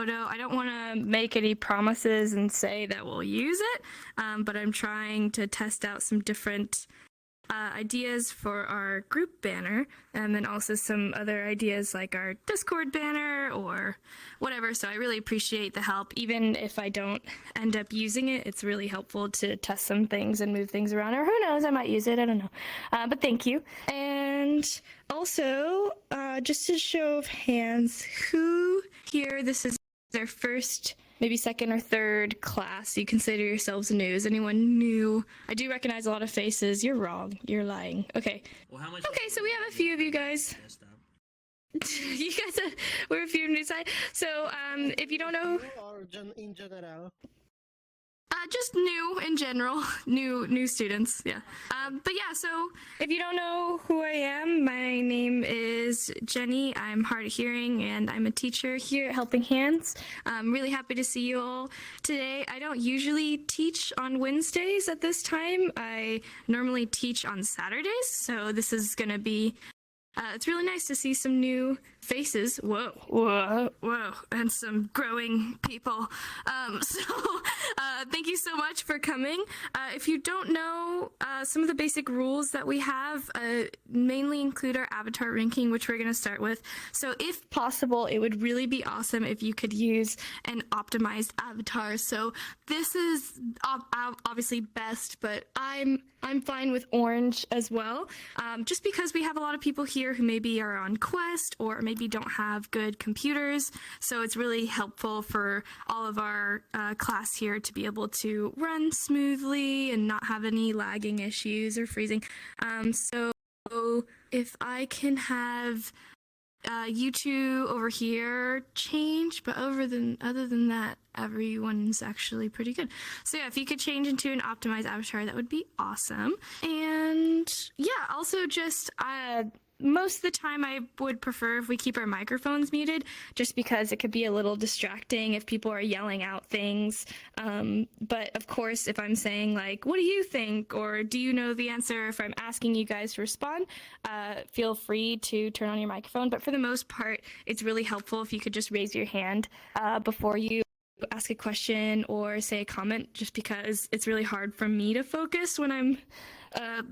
photo. I don't want to make any promises and say that we'll use it, but I'm trying to test out some different ideas for our group banner, and then also some other ideas like our Discord banner or whatever. So I really appreciate the help. Even if I don't end up using it, it's really helpful to test some things and move things around, or who knows, I might use it, I don't know. But thank you. And also, just a show of hands, who here, this is their first, maybe second or third class, you consider yourselves new? Is anyone new? I do recognize a lot of faces. You're wrong. You're lying. Okay. Well, how much? Okay, so we have a few of you guys. You guys, we're a few new side. So, if you don't know, or in general. Just new in general, new students, yeah. But yeah, so if you don't know who I am, my name is Jenny. I'm hard of hearing, and I'm a teacher here at Helping Hands. I'm really happy to see you all today. I don't usually teach on Wednesdays at this time. I normally teach on Saturdays, so this is going to be it's really nice to see some new faces. Whoa, whoa, whoa, and some growing people. Thank you so much for coming. If you don't know, some of the basic rules that we have mainly include our avatar ranking, which we're going to start with. So if possible, it would really be awesome if you could use an optimized avatar. So this is obviously best, but I'm fine with orange as well, just because we have a lot of people here who maybe are on Quest or maybe don't have good computers. So it's really helpful for all of our class here to be able to run smoothly and not have any lagging issues or freezing. So if I can have you two over here change, but other than that, everyone's actually pretty good. So yeah, if you could change into an optimized avatar, that would be awesome. And yeah, also just most of the time I would prefer if we keep our microphones muted, just because it could be a little distracting if people are yelling out things. But of course, if I'm saying like, what do you think? Or do you know the answer? If I'm asking you guys to respond, feel free to turn on your microphone. But for the most part, it's really helpful if you could just raise your hand before you ask a question or say a comment, just because it's really hard for me to focus when I'm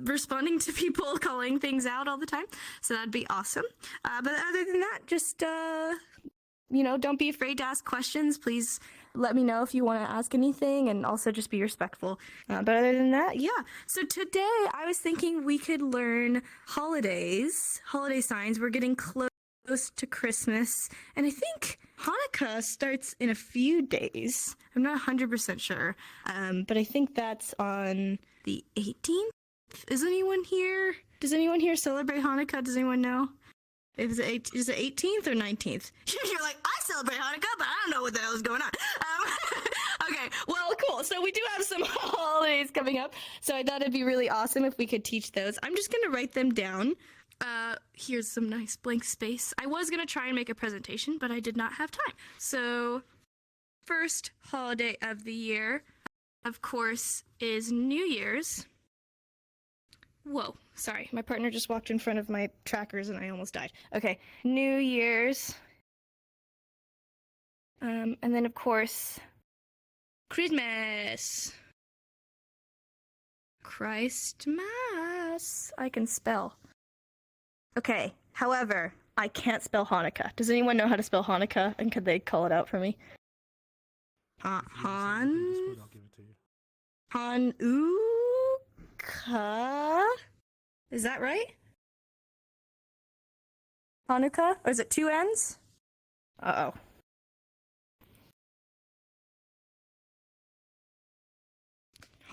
responding to people calling things out all the time. So that'd be awesome. But other than that, just, you know, don't be afraid to ask questions. Please let me know if you want to ask anything, and also just be respectful. But other than that, yeah. So today I was thinking we could learn holiday signs. We're getting close to Christmas, and I think Hanukkah starts in a few days. I'm not 100% sure, but I think that's on the 18th. Is anyone here? Does anyone here celebrate Hanukkah? Does anyone know? Is it 18th or 19th? You're like, I celebrate Hanukkah, but I don't know what the hell is going on. Okay, well, cool. So we do have some holidays coming up, so I thought it'd be really awesome if we could teach those. I'm just going to write them down. Here's some nice blank space. I was going to try and make a presentation, but I did not have time. So, first holiday of the year, of course, is New Year's. Whoa, sorry, my partner just walked in front of my trackers and I almost died. Okay, New Year's. And then, of course, Christmas. Christmas. I can spell. Okay, however, I can't spell Hanukkah. Does anyone know how to spell Hanukkah, and could they call it out for me? Hanukkah? Is that right? Hanukkah? Or is it two N's? Uh-oh.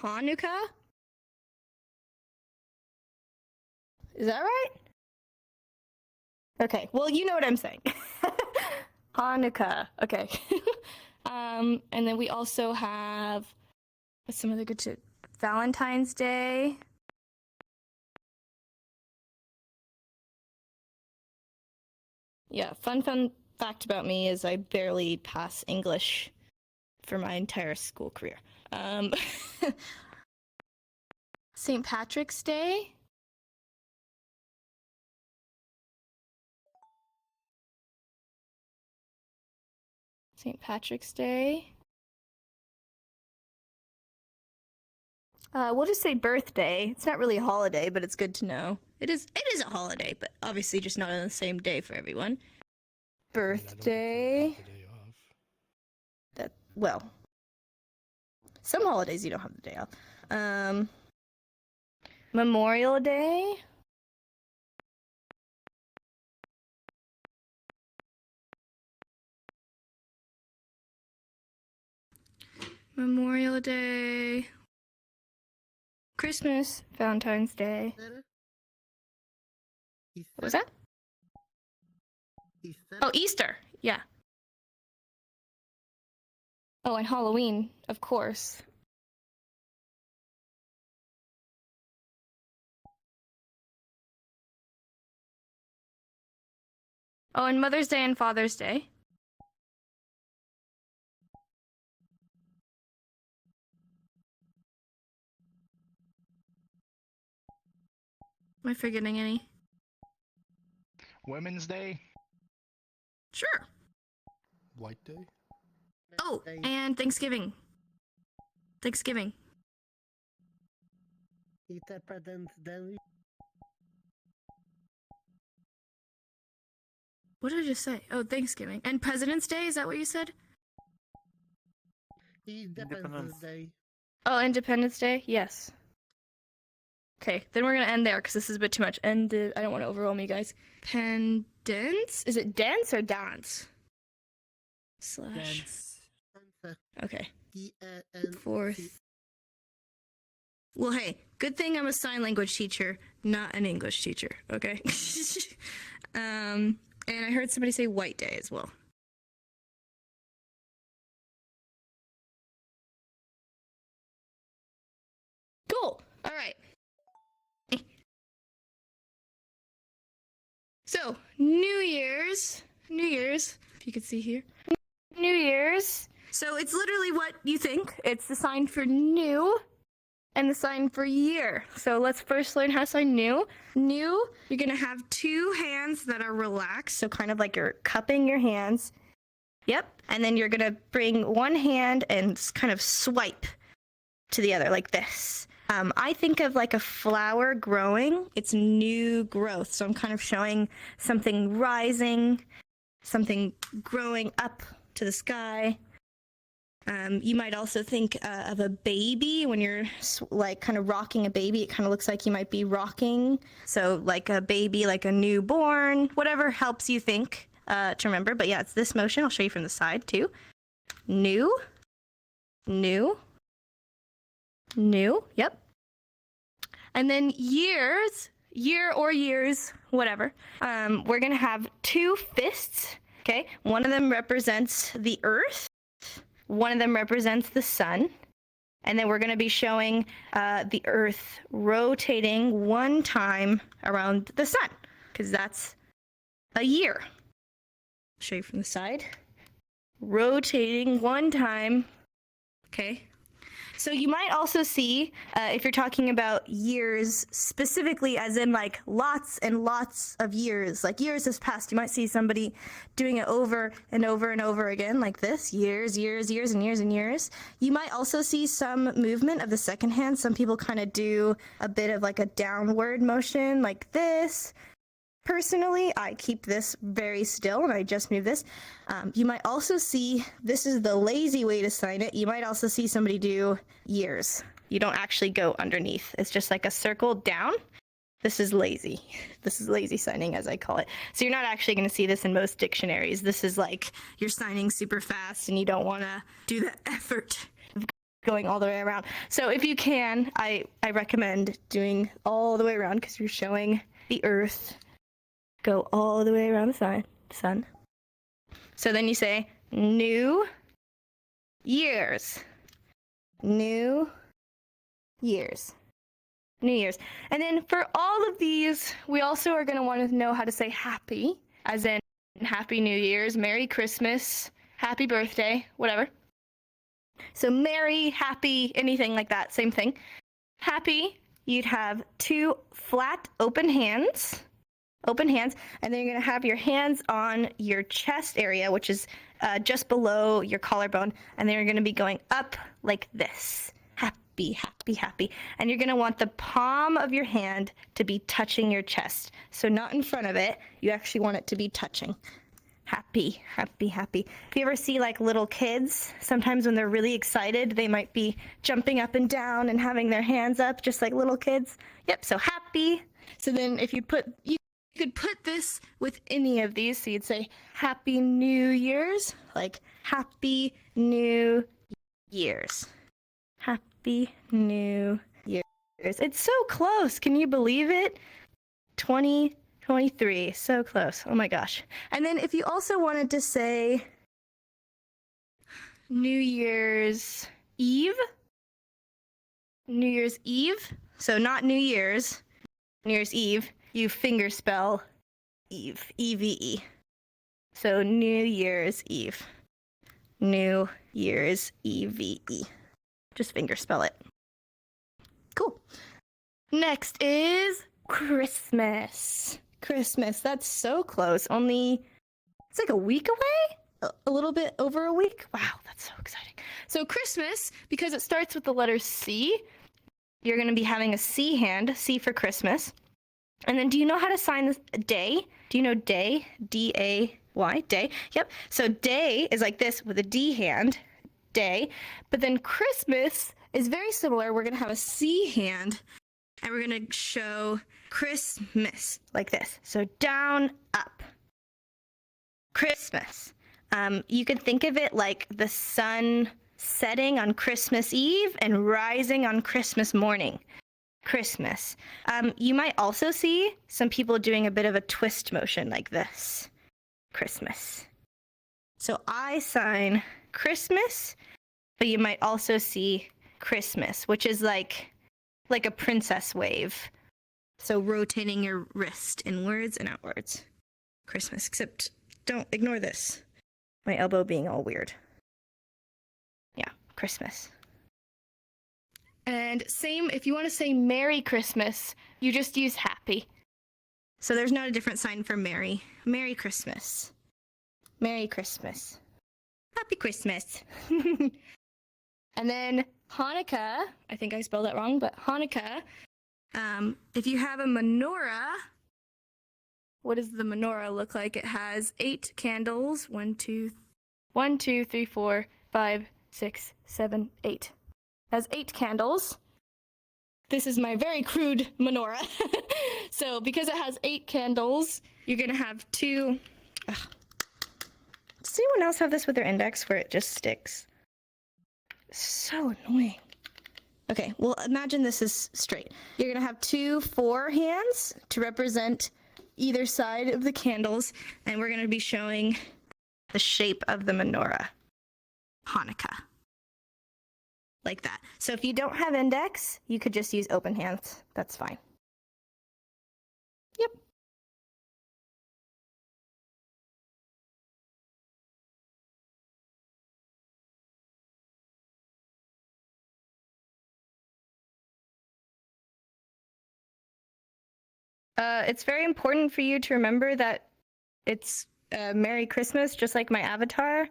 Hanukkah? Is that right? Okay, well, you know what I'm saying. Hanukkah. Okay. And then we also have some other good shit. Valentine's Day. Yeah, fun fact about me is I barely pass English for my entire school career. St. Patrick's Day. St. Patrick's Day. We'll just say birthday. It's not really a holiday, but it's good to know. It is a holiday, but obviously just not on the same day for everyone. Birthday. Well, some holidays you don't have the day off. Memorial Day. Memorial Day. Christmas, Valentine's Day. What was that? Easter. Oh, Easter. Yeah. Oh, and Halloween, of course. Oh, and Mother's Day and Father's Day. Am I forgetting any? Women's Day. Sure. White Day? Oh, and Thanksgiving. Thanksgiving. Independence Day. What did I just say? Oh, Thanksgiving. And President's Day, is that what you said? Independence Day. Oh, Independence Day? Yes. Okay, then we're gonna end there because this is a bit too much. And I don't want to overwhelm you guys. Pendants? Is it dance or dance? Slash. Dance. Okay. D-A-N-C. Fourth. Well, hey, good thing I'm a sign language teacher, not an English teacher, okay? And I heard somebody say White Day as well. Cool. All right. So, New Year's, if you could see here. New Year's. So it's literally what you think. It's the sign for new and the sign for year. So let's first learn how to sign new. New, you're gonna have two hands that are relaxed. So kind of like you're cupping your hands. Yep. And then you're gonna bring one hand and kind of swipe to the other like this. I think of like a flower growing. It's new growth. So I'm kind of showing something rising, something growing up to the sky. You might also think of a baby when you're like kind of rocking a baby. It kind of looks like you might be rocking. So like a baby, like a newborn, whatever helps you think to remember. But yeah, it's this motion. I'll show you from the side too. New, new, new. Yep. And then years, year or years, whatever. We're going to have two fists. Okay. One of them represents the earth. One of them represents the sun. And then we're going to be showing the earth rotating one time around the sun, because that's a year. I'll show you from the side. Rotating one time. Okay. So you might also see, if you're talking about years specifically, as in like lots and lots of years, like years has passed, you might see somebody doing it over and over and over again, like this, years, years, years, and years and years. You might also see some movement of the second hand. Some people kind of do a bit of like a downward motion like this. Personally, I keep this very still and I just move this. You might also see, this is the lazy way to sign it. You might also see somebody do years. You don't actually go underneath. It's just like a circle down. This is lazy. This is lazy signing, as I call it. So you're not actually going to see this in most dictionaries. This is like you're signing super fast and you don't want to do the effort of going all the way around. So if you can, I recommend doing all the way around, because you're showing the earth go all the way around the sun. So then you say new years. New years. New Year's. And then for all of these, we also are going to want to know how to say happy, as in Happy New Year's, Merry Christmas, Happy Birthday, whatever. So merry, happy, anything like that, same thing. Happy, you'd have two flat open hands, and then you're going to have your hands on your chest area, which is just below your collarbone, and then you're going to be going up like this. Happy, happy, happy. And you're going to want the palm of your hand to be touching your chest. So not in front of it. You actually want it to be touching. Happy, happy, happy. If you ever see like little kids, sometimes when they're really excited, they might be jumping up and down and having their hands up just like little kids. Yep, so happy. So then if you could put this with any of these. So you'd say Happy New Year's, like Happy New Year's. Happy New Year's. It's so close. Can you believe it? 2023. So close. Oh my gosh. And then if you also wanted to say New Year's Eve. New Year's Eve. So not New Year's. New Year's Eve. You finger spell Eve. E-V-E. So New Year's Eve. New Year's E-V-E. Just finger spell it. Cool. Next is Christmas. Christmas. That's so close. It's like a week away? A little bit over a week? Wow, that's so exciting. So Christmas, because it starts with the letter C, you're going to be having a C hand, C for Christmas. And then do you know how to sign this day? Do you know day? D-A-Y, day. Yep. So day is like this with a D hand, day. But then Christmas is very similar. We're going to have a C hand, and we're going to show Christmas like this. So down, up. Christmas. You could think of it like the sun setting on Christmas Eve and rising on Christmas morning. Christmas. You might also see some people doing a bit of a twist motion like this. Christmas. So I sign Christmas, but you might also see Christmas, which is like a princess wave. So rotating your wrist inwards and outwards. Christmas, except don't ignore this. My elbow being all weird. Yeah, Christmas. And same, if you want to say Merry Christmas, you just use happy. So there's not a different sign for Merry. Merry Christmas. Merry Christmas. Happy Christmas. And then Hanukkah, I think I spelled that wrong, but Hanukkah, if you have a menorah, what does the menorah look like? It has 8 candles. 1, 2, 3, 4, 5, 6, 7, 8. It has 8 candles. This is my very crude menorah. So because it has 8 candles, you're going to have 2. Ugh. Does anyone else have this with their index where it just sticks? So annoying. Okay, well, imagine this is straight. You're going to have 2 4 hands to represent either side of the candles, and we're going to be showing the shape of the menorah. Hanukkah. Like that. So if you don't have index, you could just use open hands. That's fine. Yep. It's very important for you to remember that it's Merry Christmas, just like my avatar,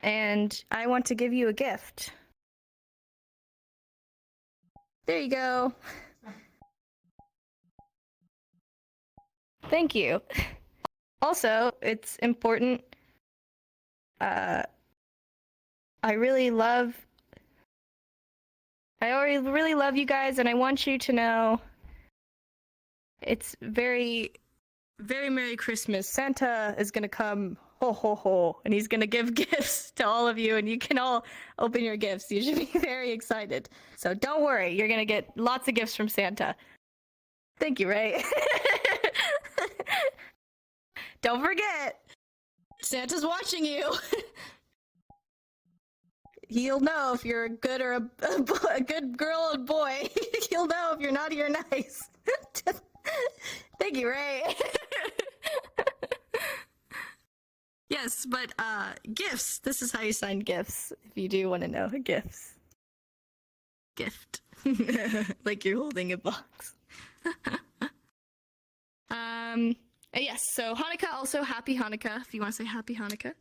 and I want to give you a gift. There you go. Thank you. Also, it's important. I really love you guys, and I want you to know it's very, very Merry Christmas. Santa is going to come, ho, ho, ho, and he's going to give gifts to all of you, and you can all open your gifts. You should be very excited. So don't worry, you're going to get lots of gifts from Santa. Thank you, Ray. Don't forget, Santa's watching you. He'll know if you're a good or a good girl or boy. He'll know if you're naughty or nice. Thank you, Ray. Yes, but gifts. This is how you sign gifts, if you do want to know. Gifts. Gift. Like you're holding a box. Yes, so Hanukkah, also Happy Hanukkah, if you want to say Happy Hanukkah.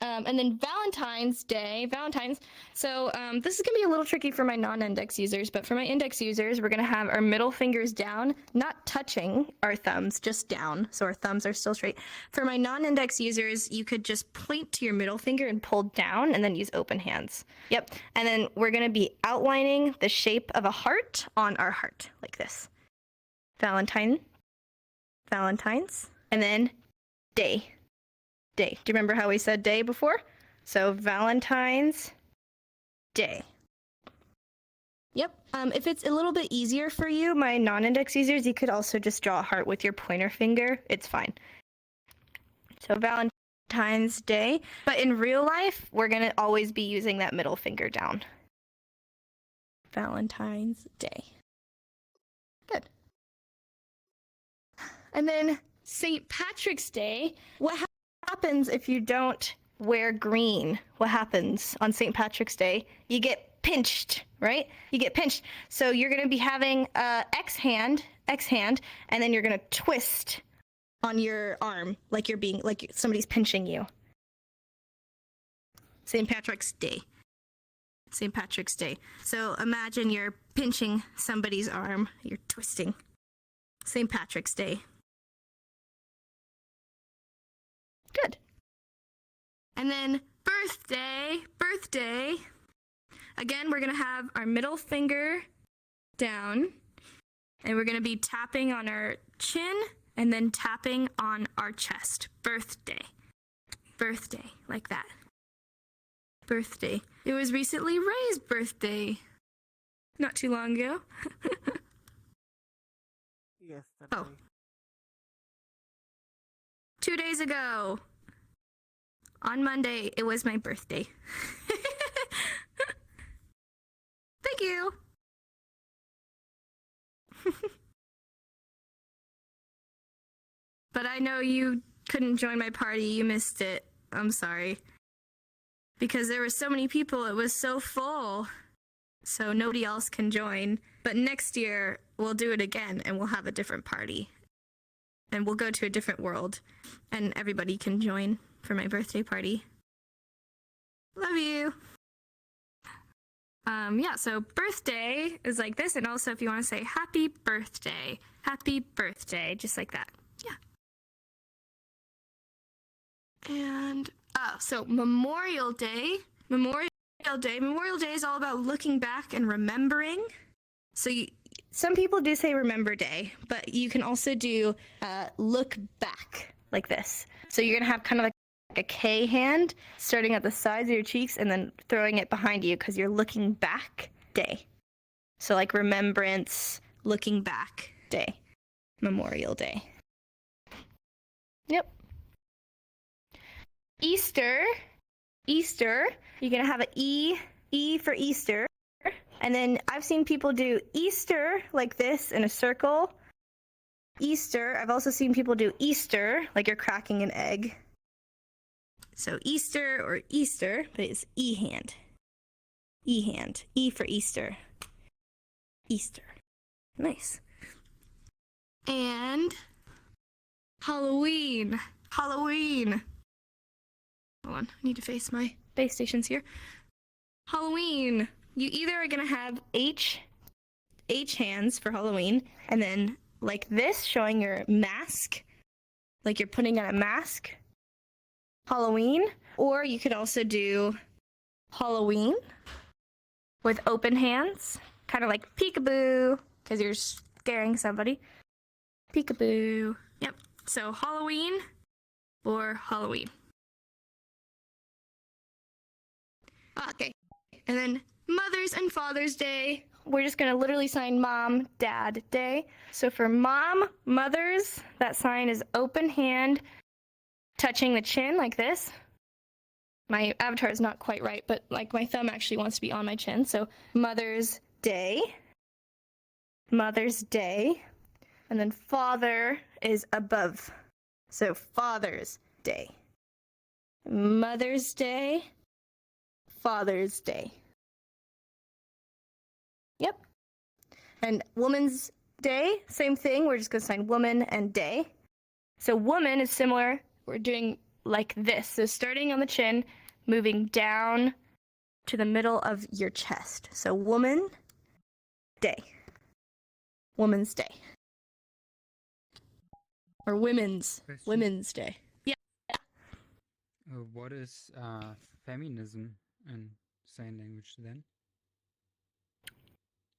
And then Valentine's Day, Valentine's. So this is going to be a little tricky for my non-index users, but for my index users, we're going to have our middle fingers down, not touching our thumbs, just down. So our thumbs are still straight. For my non-index users, you could just point to your middle finger and pull down and then use open hands. Yep. And then we're going to be outlining the shape of a heart on our heart, like this. Valentine's, and then day. Day. Do you remember how we said day before? So Valentine's Day. Yep. If it's a little bit easier for you, my non-index users, you could also just draw a heart with your pointer finger. It's fine. So Valentine's Day. But in real life, we're going to always be using that middle finger down. Valentine's Day. Good. And then St. Patrick's Day. What happens if you don't wear green? What happens on St. Patrick's Day? You get pinched, right? You get pinched. So you're going to be having X hand, and then you're going to twist on your arm like somebody's pinching you. St. Patrick's Day. St. Patrick's Day. So imagine you're pinching somebody's arm. You're twisting. St. Patrick's Day. Good. And then birthday. Again, we're going to have our middle finger down, and we're going to be tapping on our chin and then tapping on our chest. Birthday, like that. Birthday. It was recently Ray's birthday. Not too long ago. Yes. Oh. 2 days ago, on Monday, it was my birthday. Thank you. But I know you couldn't join my party. You missed it. I'm sorry. Because there were so many people, it was so full. So nobody else can join. But next year, we'll do it again, and we'll have a different party. And we'll go to a different world, and everybody can join for my birthday party. Love you. Yeah, so birthday is like this, and also if you want to say happy birthday, just like that. Yeah. And so Memorial Day is all about looking back and remembering. So some people do say remember day, but you can also do look back like this. So you're gonna have kind of like a K hand starting at the sides of your cheeks and then throwing it behind you because you're looking back day. So like remembrance, looking back day, Memorial Day. Yep. Easter, you're gonna have an E for Easter. And then I've seen people do Easter like this in a circle. Easter. I've also seen people do Easter, like you're cracking an egg. So Easter or Easter, but it's E hand. E hand. E for Easter. Easter. Nice. And Halloween. Hold on, I need to face my base stations here. Halloween. You either are going to have H hands for Halloween, and then like this, showing your mask, like you're putting on a mask, Halloween, or you could also do Halloween with open hands, kind of like peekaboo, because you're scaring somebody. Peekaboo. Yep. So Halloween or Halloween. Okay. And then Mother's and Father's Day. We're just going to literally sign Mom, Dad Day. So for Mother's, that sign is open hand, touching the chin like this. My avatar is not quite right, but like my thumb actually wants to be on my chin. So Mother's Day. And then Father is above. So Father's Day. Mother's Day. Father's Day. Yep. And Woman's Day, same thing. We're just going to sign woman and day. So woman is similar. We're doing like this. So starting on the chin, moving down to the middle of your chest. So woman day. Woman's day. Or women's day. Yeah. What is feminism in sign language then?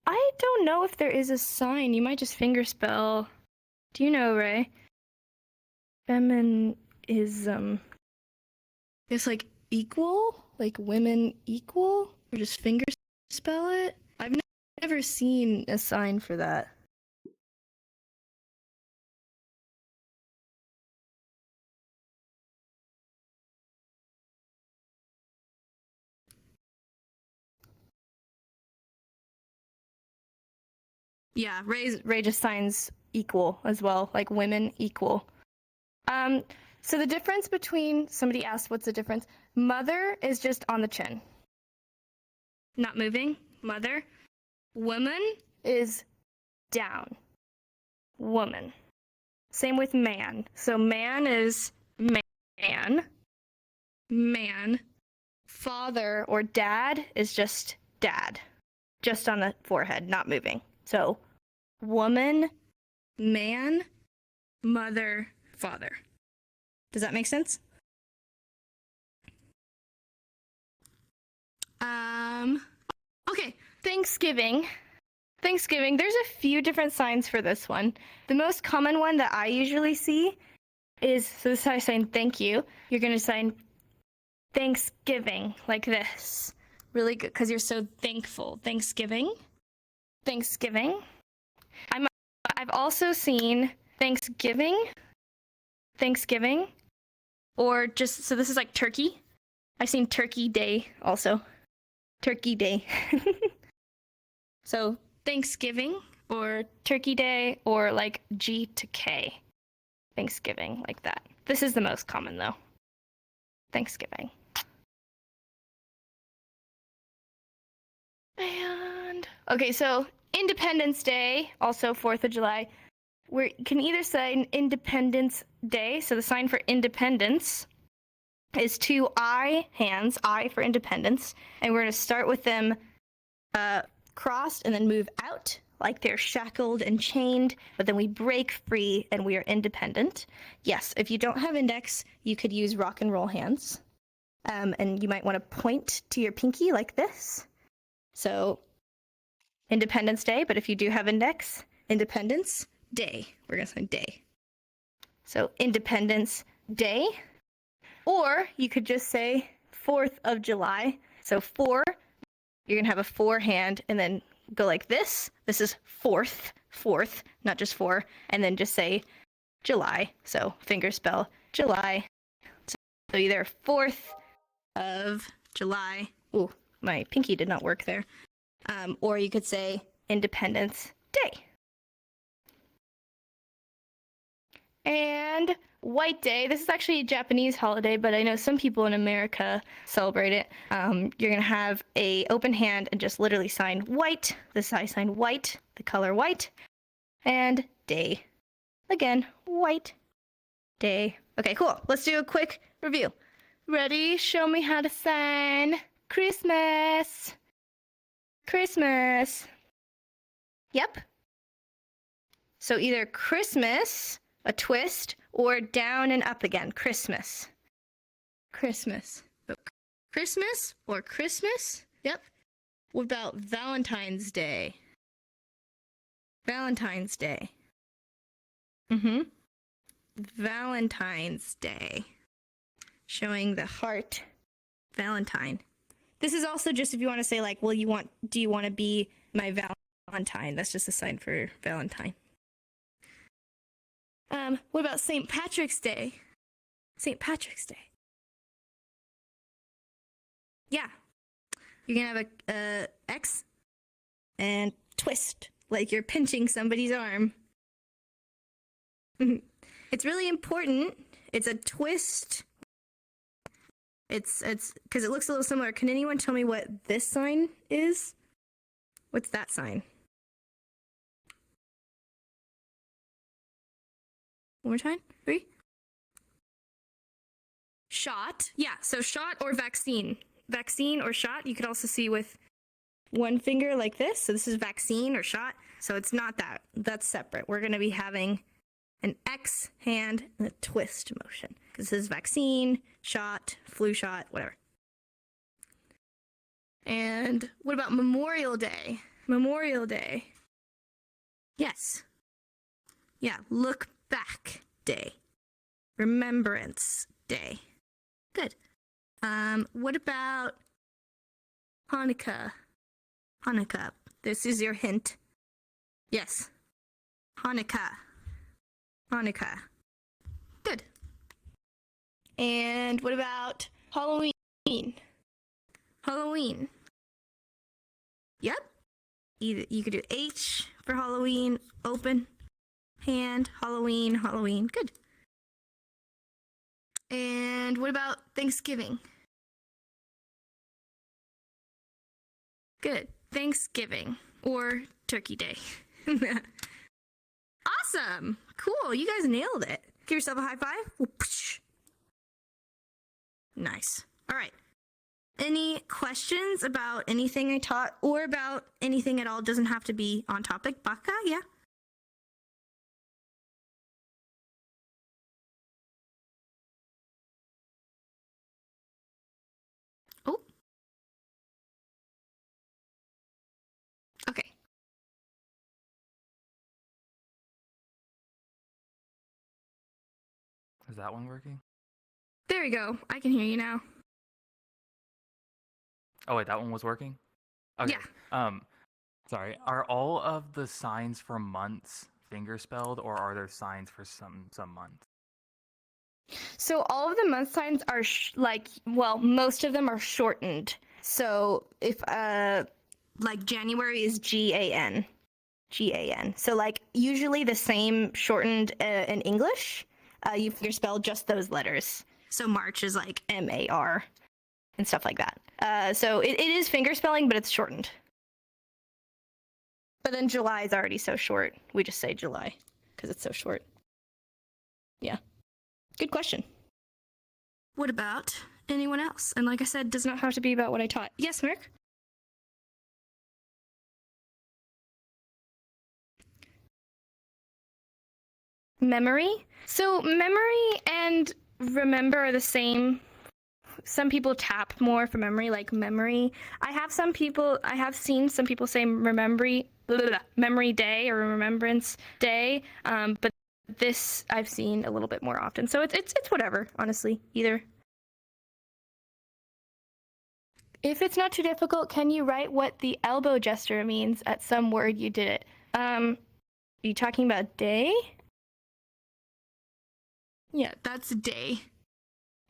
I don't know if there is a sign. You might just fingerspell. Do you know, Ray? Feminism. It's like equal? Like women equal? Or just fingerspell it? I've never seen a sign for that. Yeah, Ray just signs equal as well, like women equal. So the difference between, somebody asked what's the difference? Mother is just on the chin. Not moving, mother. Woman is down. Woman. Same with man. So man is man. Man. Father or dad is just dad. Just on the forehead, not moving. So woman, man, mother, father. Does that make sense? Okay, Thanksgiving. Thanksgiving, there's a few different signs for this one. The most common one that I usually see is, so this is how I sign thank you. You're going to sign Thanksgiving like this. Really good, because you're so thankful. Thanksgiving. Thanksgiving. I've also seen Thanksgiving. Thanksgiving. Or just, so this is like turkey. I've seen Turkey Day also. Turkey Day. So Thanksgiving or Turkey Day or like G to K. Thanksgiving, like that. This is the most common though. Thanksgiving. And okay, so Independence Day, also 4th of July. We can either sign Independence Day, so the sign for independence is two I hands, I for independence, and we're going to start with them crossed and then move out like they're shackled and chained, but then we break free and we are independent. Yes, if you don't have index, you could use rock and roll hands, and you might want to point to your pinky like this. So Independence Day, but if you do have index, Independence Day. We're going to say day. So Independence Day. Or you could just say 4th of July. So 4, you're going to have a 4 hand and then go like this. This is 4th, not just 4. And then just say July. So fingerspell July. So either 4th of July. Ooh, my pinky did not work there. Or you could say Independence Day. And White Day. This is actually a Japanese holiday, but I know some people in America celebrate it. You're going to have a open hand and just literally sign white. This is how I sign white, the color white. And day. Again, white day. Okay, cool. Let's do a quick review. Ready? Show me how to sign Christmas. Christmas. Yep. So either Christmas, a twist, or down and up again. Christmas. Christmas. Christmas or Christmas? Yep. What about Valentine's Day? Valentine's Day. Valentine's Day. Showing the heart. Valentine. This is also just if you want to say like, well, do you want to be my Valentine? That's just a sign for Valentine. What about St. Patrick's Day? St. Patrick's Day. Yeah. You're gonna have a X and twist, like you're pinching somebody's arm. It's really important. It's a twist. It's because it looks a little similar. Can anyone tell me what this sign is? What's that sign? One more time. 3. Shot. Yeah, so shot or vaccine. Vaccine or shot. You could also see with one finger like this. So this is vaccine or shot. So it's not that. That's separate. We're going to be having an X hand and a twist motion. Because this is vaccine, shot, flu shot, whatever. And what about Memorial Day? Memorial Day. Yes. Yeah, look back day. Remembrance Day. Good. What about Hanukkah? Hanukkah. This is your hint. Yes. Hanukkah. Hanukkah. Good. And what about Halloween? Halloween. Yep. You could do H for Halloween, open, hand, Halloween, Halloween. Good. And what about Thanksgiving? Good. Thanksgiving or Turkey Day. Awesome. Cool. You guys nailed it. Give yourself a high five. Nice. All right. Any questions about anything I taught or about anything at all? Doesn't have to be on topic. Baka, yeah? Oh. Okay. Is that one working? There we go. I can hear you now. Oh wait, that one was working? Okay. Yeah. Sorry. Are all of the signs for months finger spelled, or are there signs for some months? So all of the month signs are most of them are shortened. So if like January is GAN. GAN. So like usually the same shortened in English, you finger spell just those letters. So March is like MAR and stuff like that. So it is finger spelling, but it's shortened. But then July is already so short. We just say July because it's so short. Yeah. Good question. What about anyone else? And like I said, does not have to be about what I taught. Yes, Mark? Memory. So memory and remember are the same. Some people tap more for memory, like memory. I have seen some people say memory day or remembrance day, but this I've seen a little bit more often. So it's whatever, honestly, either. If it's not too difficult, can you write what the elbow gesture means at some word you did it? Are you talking about day? Yeah, that's day.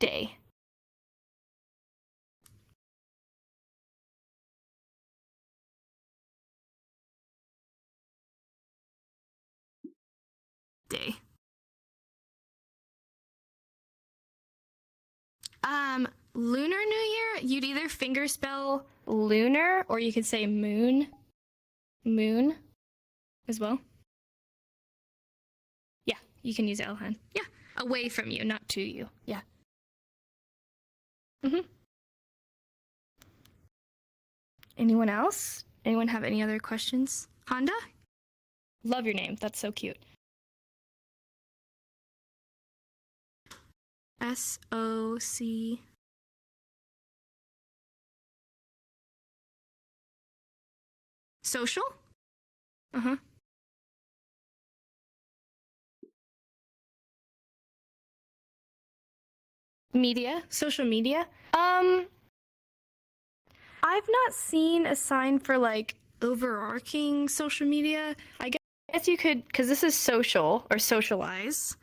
Day. Day. Lunar New Year, you'd either finger spell lunar or you could say moon. Moon as well. Yeah, you can use Elhan. Yeah, away from you, not to you. Yeah. Anyone else? Anyone have any other questions? Honda? Love your name. That's so cute. SOC. Social? Uh-huh. Media? Social media? I've not seen a sign for like overarching social media. I guess you could, because this is social or socialize.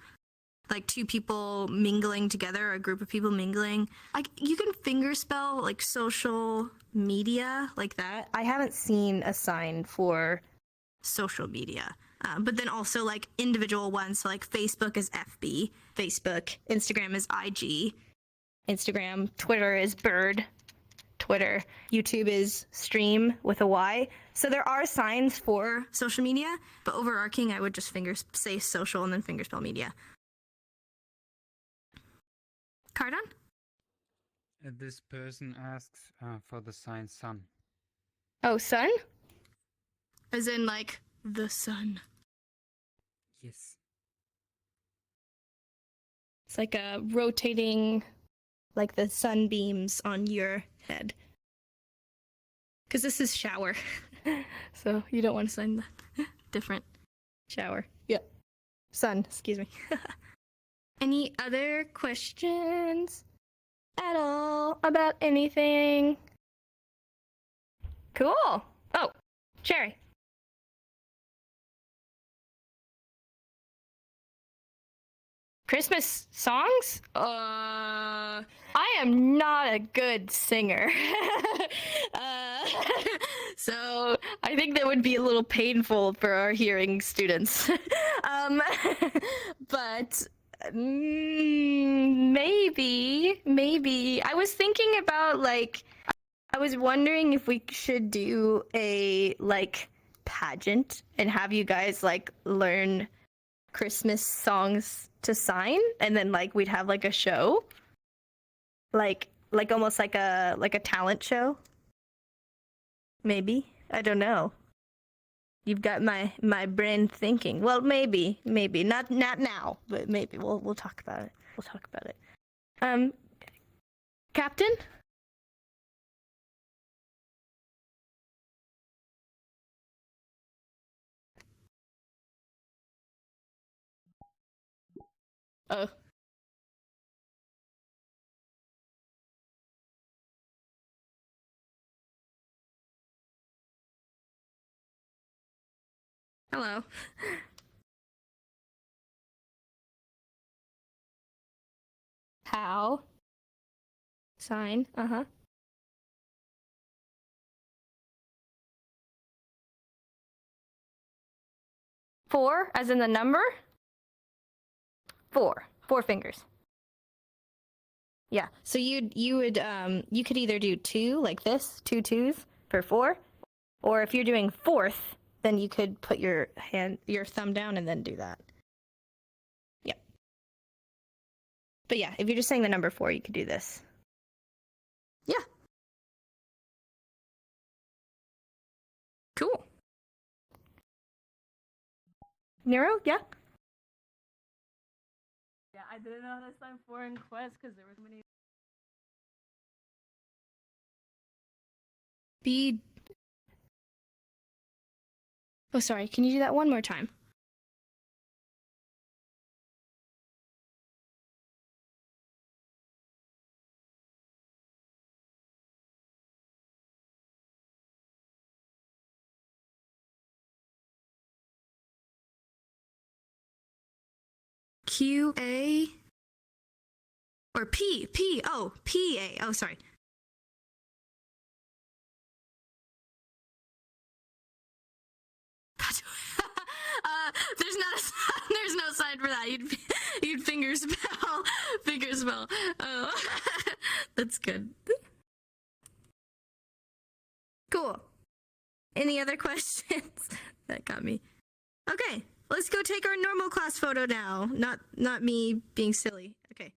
Like two people mingling together, a group of people mingling. Like you can finger spell like social media like that. I haven't seen a sign for social media. But then also like individual ones. So like Facebook is FB, Facebook, Instagram is IG, Instagram, Twitter is Bird, Twitter, YouTube is Stream with a Y. So there are signs for social media, but overarching, I would just say social and then fingerspell media. Cardon? This person asks for the sign sun. Oh, sun? As in, like, the sun. Yes. It's like a rotating, like the sunbeams on your head. Because this is shower. So you don't want to sign the different shower. Yep. Sun, excuse me. Any other questions at all about anything? Cool. Oh, Cherry. Christmas songs? I am not a good singer. So I think that would be a little painful for our hearing students. But maybe. I was thinking about, like, I was wondering if we should do a, like, pageant and have you guys, like, learn Christmas songs to sign, and then, like, we'd have, like, a show, like almost like a talent show. Maybe, I don't know. You've got my brain thinking. Well, maybe not now, but maybe we'll talk about it. Captain. Oh. Hello. How? Sign. Uh-huh. 4, as in the number? 4 fingers. Yeah. So you could either do 2 like this, 2 2s for 4, or if you're doing 4th, then you could put your thumb down and then do that. Yep. But yeah, if you're just saying the number 4, you could do this. Yeah. Cool. Nero, yeah? Yeah, I didn't know how to sign foreign quest because there were so many. Oh, sorry. Can you do that one more time? QA or P. Oh, PA. Oh, sorry. There's no sign for that. You'd finger spell. Oh, that's good. Cool. Any other questions? That got me. Okay, let's go take our normal class photo now. Not me being silly.